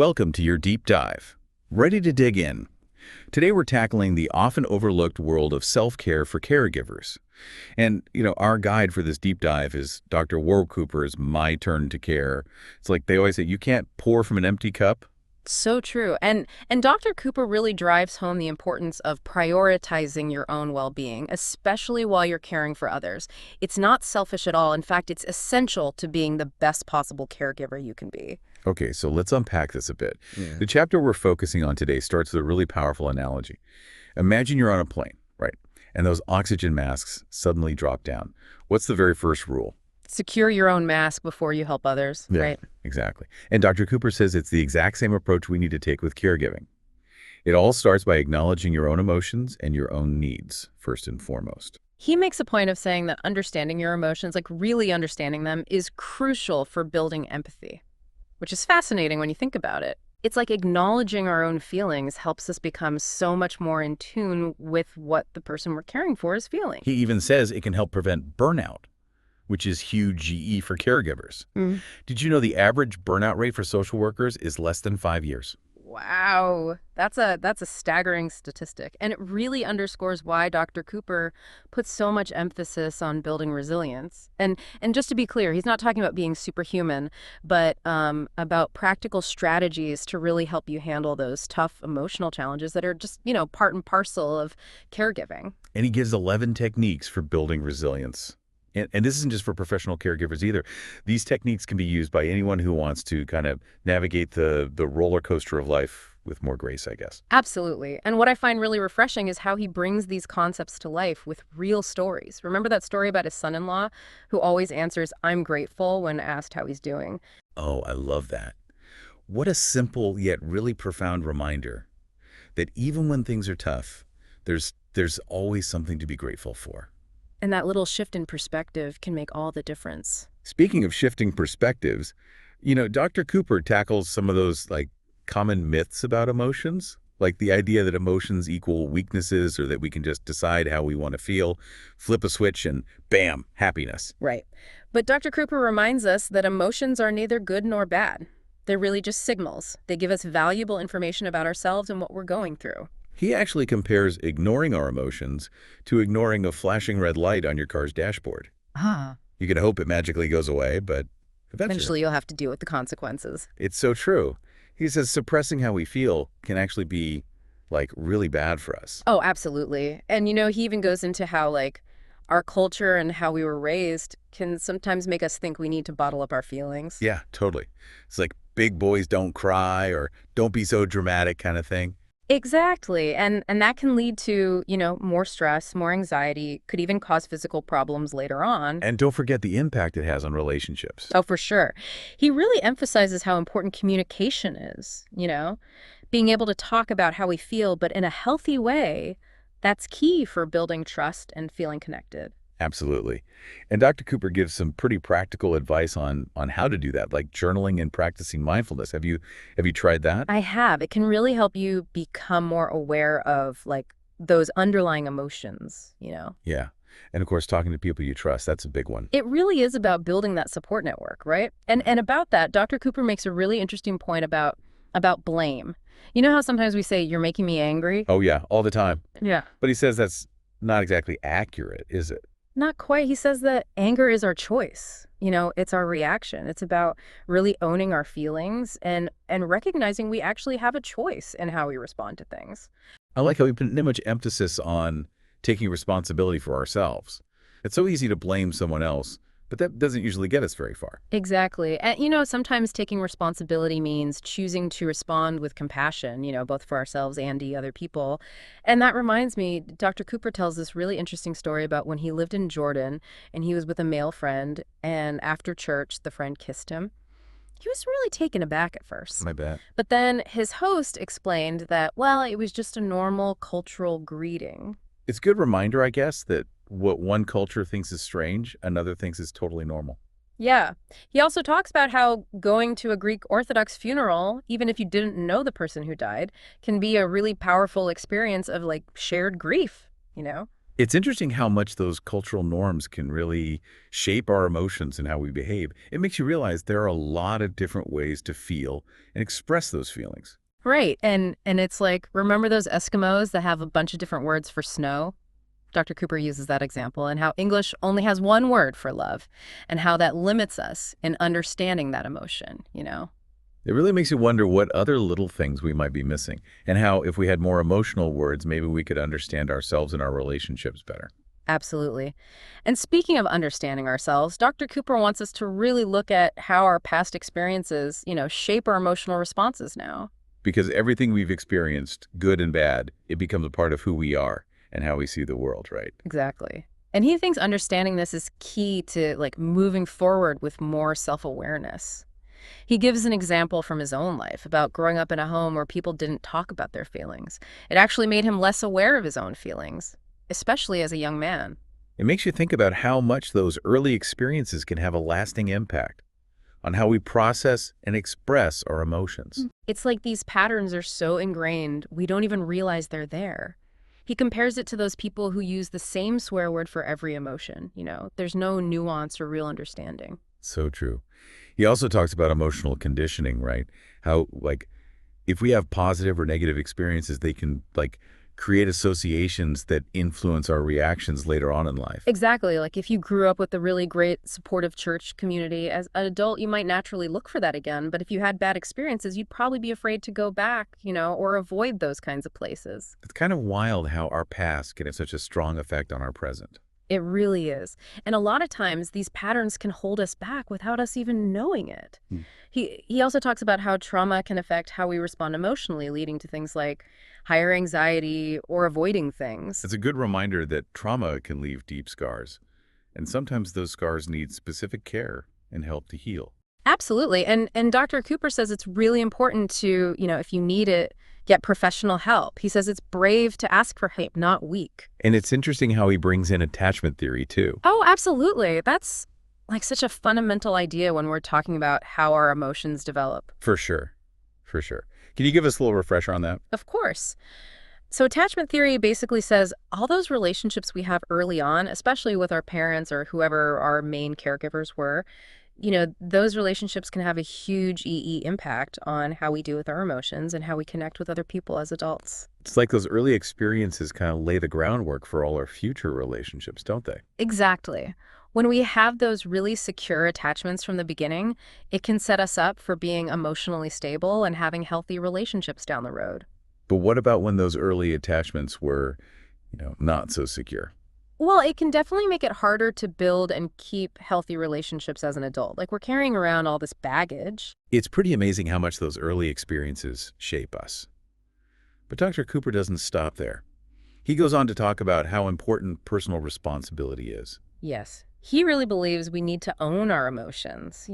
Welcome to your deep dive. Ready to dig in? Today we're tackling the often overlooked world of self-care for caregivers. And, our guide for this deep dive is Dr. Warwick Cooper's My Turn to Care. It's like they always say, you can't pour from an empty cup. So true. And Dr. Cooper really drives home the importance of prioritizing your own well-being, especially while you're caring for others. It's not selfish at all. In fact, it's essential to being the best possible caregiver you can be. Okay, so let's unpack this a bit. Yeah. The chapter we're focusing on today starts with a really powerful analogy. Imagine you're on a plane, right? And those oxygen masks suddenly drop down. What's the very first rule? Secure your own mask before you help others, right? Exactly. And Dr. Cooper says it's the exact same approach we need to take with caregiving. It all starts by acknowledging your own emotions and your own needs, first and foremost. He makes a point of saying that understanding your emotions, like really understanding them, is crucial for building empathy, which is fascinating when you think about it. It's like acknowledging our own feelings helps us become so much more in tune with what the person we're caring for is feeling. He even says it can help prevent burnout, which is huge GE for caregivers. Did you know the average burnout rate for social workers is less than 5 years? Wow, that's a staggering statistic. And it really underscores why Dr. Cooper puts so much emphasis on building resilience. And just to be clear, he's not talking about being superhuman, but about practical strategies to really help you handle those tough emotional challenges that are just, part and parcel of caregiving. And he gives 11 techniques for building resilience. And this isn't just for professional caregivers either. These techniques can be used by anyone who wants to kind of navigate the roller coaster of life with more grace, I guess. Absolutely. And what I find really refreshing is how he brings these concepts to life with real stories. Remember that story about his son-in-law who always answers, "I'm grateful," when asked how he's doing? Oh, I love that. What a simple yet really profound reminder that even when things are tough, there's always something to be grateful for. And that little shift in perspective can make all the difference. Speaking of shifting perspectives, Dr. Cooper tackles some of those common myths about emotions, like the idea that emotions equal weaknesses or that we can just decide how we want to feel, flip a switch and bam, happiness. Right. But Dr. Cooper reminds us that emotions are neither good nor bad. They're really just signals. They give us valuable information about ourselves and what we're going through. He actually compares ignoring our emotions to ignoring a flashing red light on your car's dashboard. You can hope it magically goes away, but Eventually you'll have to deal with the consequences. It's so true. He says suppressing how we feel can actually be, really bad for us. Oh, absolutely. And, he even goes into how, our culture and how we were raised can sometimes make us think we need to bottle up our feelings. Yeah, totally. It's like big boys don't cry or don't be so dramatic kind of thing. Exactly. And that can lead to, more stress, more anxiety, could even cause physical problems later on. And don't forget the impact it has on relationships. Oh, for sure. He really emphasizes how important communication is, being able to talk about how we feel, but in a healthy way. That's key for building trust and feeling connected. Absolutely. And Dr. Cooper gives some pretty practical advice on how to do that, like journaling and practicing mindfulness. Have you tried that? I have. It can really help you become more aware of those underlying emotions, Yeah. And of course, talking to people you trust, that's a big one. It really is about building that support network, right? And about that, Dr. Cooper makes a really interesting point about blame. You know how sometimes we say, "You're making me angry"? Oh, yeah, all the time. Yeah. But he says that's not exactly accurate, is it? Not quite. He says that anger is our choice. It's our reaction. It's about really owning our feelings and recognizing we actually have a choice in how we respond to things. I like how we put so much emphasis on taking responsibility for ourselves. It's so easy to blame someone else, but that doesn't usually get us very far. Exactly. And, sometimes taking responsibility means choosing to respond with compassion, both for ourselves and the other people. And that reminds me, Dr. Cooper tells this really interesting story about when he lived in Jordan and he was with a male friend. And after church, the friend kissed him. He was really taken aback at first. My bet. But then his host explained that, well, it was just a normal cultural greeting. It's a good reminder, I guess, that what one culture thinks is strange, another thinks is totally normal. Yeah. He also talks about how going to a Greek Orthodox funeral, even if you didn't know the person who died, can be a really powerful experience of shared grief, It's interesting how much those cultural norms can really shape our emotions and how we behave. It makes you realize there are a lot of different ways to feel and express those feelings. Right. And it's like, remember those Eskimos that have a bunch of different words for snow? Dr. Cooper uses that example, and how English only has one word for love, and how that limits us in understanding that emotion. It really makes you wonder what other little things we might be missing, and how if we had more emotional words, maybe we could understand ourselves and our relationships better. Absolutely. And speaking of understanding ourselves, Dr. Cooper wants us to really look at how our past experiences, shape our emotional responses now. Because everything we've experienced, good and bad, it becomes a part of who we are and how we see the world, right? Exactly. And he thinks understanding this is key to moving forward with more self-awareness. He gives an example from his own life about growing up in a home where people didn't talk about their feelings. It actually made him less aware of his own feelings, especially as a young man. It makes you think about how much those early experiences can have a lasting impact on how we process and express our emotions. It's like these patterns are so ingrained, we don't even realize they're there. He compares it to those people who use the same swear word for every emotion. There's no nuance or real understanding. So true. He also talks about emotional conditioning, right? How, if we have positive or negative experiences, they can, create associations that influence our reactions later on in life. Exactly. Like if you grew up with a really great supportive church community, as an adult, you might naturally look for that again. But if you had bad experiences, you'd probably be afraid to go back, or avoid those kinds of places. It's kind of wild how our past can have such a strong effect on our present. It really is. And a lot of times these patterns can hold us back without us even knowing it. Hmm. He also talks about how trauma can affect how we respond emotionally, leading to things like higher anxiety or avoiding things. It's a good reminder that trauma can leave deep scars, and sometimes those scars need specific care and help to heal. Absolutely. And Dr. Cooper says it's really important to, if you need it, get professional help. He says it's brave to ask for help, not weak. And it's interesting how he brings in attachment theory, too. Oh, absolutely. That's like such a fundamental idea when we're talking about how our emotions develop. For sure. For sure. Can you give us a little refresher on that? Of course. So attachment theory basically says all those relationships we have early on, especially with our parents or whoever our main caregivers were, those relationships can have a huge impact on how we deal with our emotions and how we connect with other people as adults. It's like those early experiences kind of lay the groundwork for all our future relationships, don't they? Exactly. When we have those really secure attachments from the beginning, it can set us up for being emotionally stable and having healthy relationships down the road. But what about when those early attachments were, not so secure? Well, it can definitely make it harder to build and keep healthy relationships as an adult. Like we're carrying around all this baggage. It's pretty amazing how much those early experiences shape us. But Dr. Cooper doesn't stop there. He goes on to talk about how important personal responsibility is. Yes. He really believes we need to own our emotions.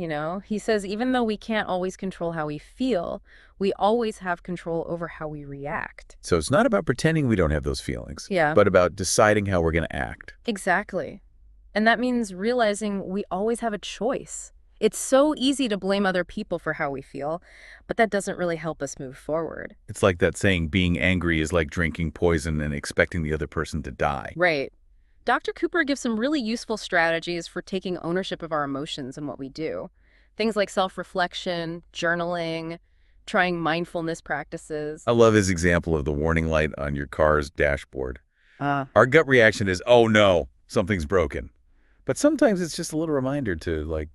He says even though we can't always control how we feel, we always have control over how we react. So it's not about pretending we don't have those feelings, Yeah. but about deciding how we're going to act. Exactly. And that means realizing we always have a choice. It's so easy to blame other people for how we feel, but that doesn't really help us move forward. It's like that saying, being angry is like drinking poison and expecting the other person to die. Right. Dr. Cooper gives some really useful strategies for taking ownership of our emotions and what we do. Things like self-reflection, journaling, trying mindfulness practices. I love his example of the warning light on your car's dashboard. Uh, Our gut reaction is, oh no, something's broken. But sometimes it's just a little reminder to,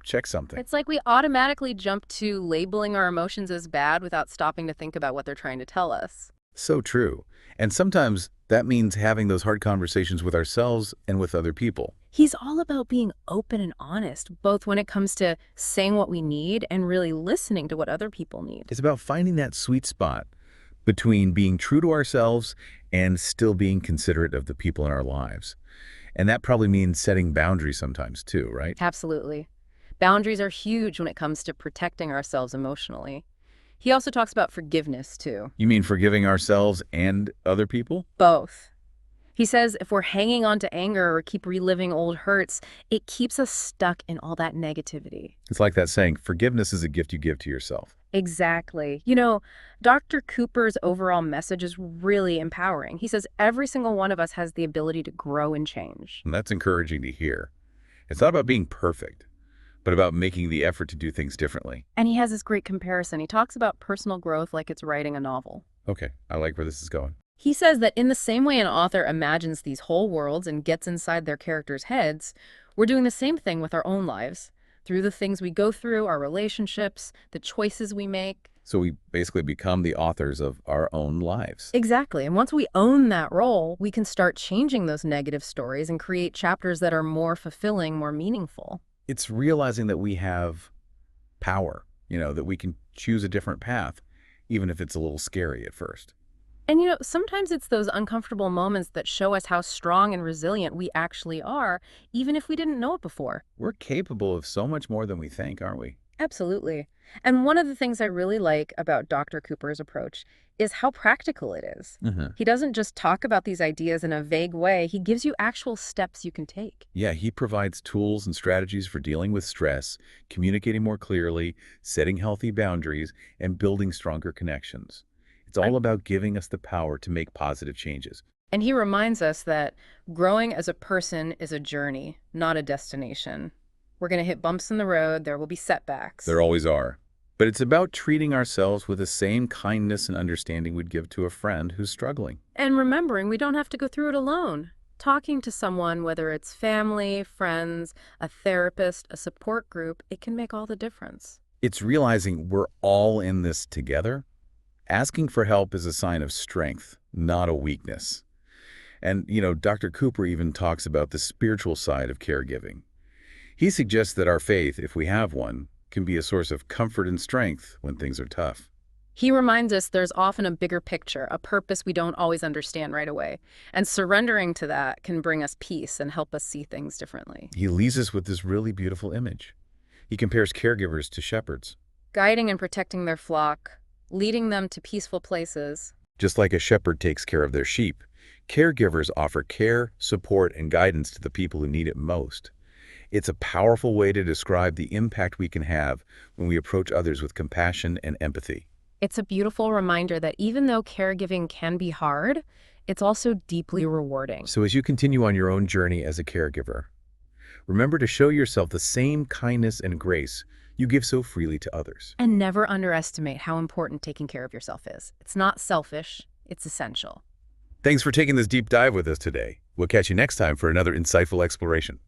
check something. it's like we automatically jump to labeling our emotions as bad without stopping to think about what they're trying to tell us. So true. And sometimes that means having those hard conversations with ourselves and with other people. He's all about being open and honest, both when it comes to saying what we need and really listening to what other people need. It's about finding that sweet spot between being true to ourselves and still being considerate of the people in our lives. And that probably means setting boundaries sometimes too, right? Absolutely. Boundaries are huge when it comes to protecting ourselves emotionally. He also talks about forgiveness, too. You mean forgiving ourselves and other people? Both. He says if we're hanging on to anger or keep reliving old hurts, it keeps us stuck in all that negativity. It's like that saying, forgiveness is a gift you give to yourself. Exactly. Dr. Cooper's overall message is really empowering. He says every single one of us has the ability to grow and change. And that's encouraging to hear. It's not about being perfect, but about making the effort to do things differently. And he has this great comparison. He talks about personal growth like it's writing a novel. Okay, I like where this is going. He says that in the same way an author imagines these whole worlds and gets inside their characters' heads, we're doing the same thing with our own lives. Through the things we go through, our relationships, the choices we make. So we basically become the authors of our own lives. Exactly. And once we own that role, we can start changing those negative stories and create chapters that are more fulfilling, more meaningful. It's realizing that we have power, that we can choose a different path, even if it's a little scary at first. And sometimes it's those uncomfortable moments that show us how strong and resilient we actually are, even if we didn't know it before. We're capable of so much more than we think, aren't we? Absolutely. And one of the things I really like about Dr. Cooper's approach is how practical it is. He doesn't just talk about these ideas in a vague way. He gives you actual steps you can take. Yeah, he provides tools and strategies for dealing with stress, communicating more clearly, setting healthy boundaries, and building stronger connections. It's all about giving us the power to make positive changes. And he reminds us that growing as a person is a journey, not a destination. We're going to hit bumps in the road. There will be setbacks. There always are. But it's about treating ourselves with the same kindness and understanding we'd give to a friend who's struggling. And remembering we don't have to go through it alone. Talking to someone, whether it's family, friends, a therapist, a support group, it can make all the difference. It's realizing we're all in this together. Asking for help is a sign of strength, not a weakness. And, Dr. Cooper even talks about the spiritual side of caregiving. He suggests that our faith, if we have one, can be a source of comfort and strength when things are tough. He reminds us there's often a bigger picture, a purpose we don't always understand right away. And surrendering to that can bring us peace and help us see things differently. He leaves us with this really beautiful image. He compares caregivers to shepherds. Guiding and protecting their flock, leading them to peaceful places. Just like a shepherd takes care of their sheep, caregivers offer care, support, and guidance to the people who need it most. It's a powerful way to describe the impact we can have when we approach others with compassion and empathy. It's a beautiful reminder that even though caregiving can be hard, it's also deeply rewarding. So as you continue on your own journey as a caregiver, remember to show yourself the same kindness and grace you give so freely to others. And never underestimate how important taking care of yourself is. It's not selfish, it's essential. Thanks for taking this deep dive with us today. We'll catch you next time for another insightful exploration.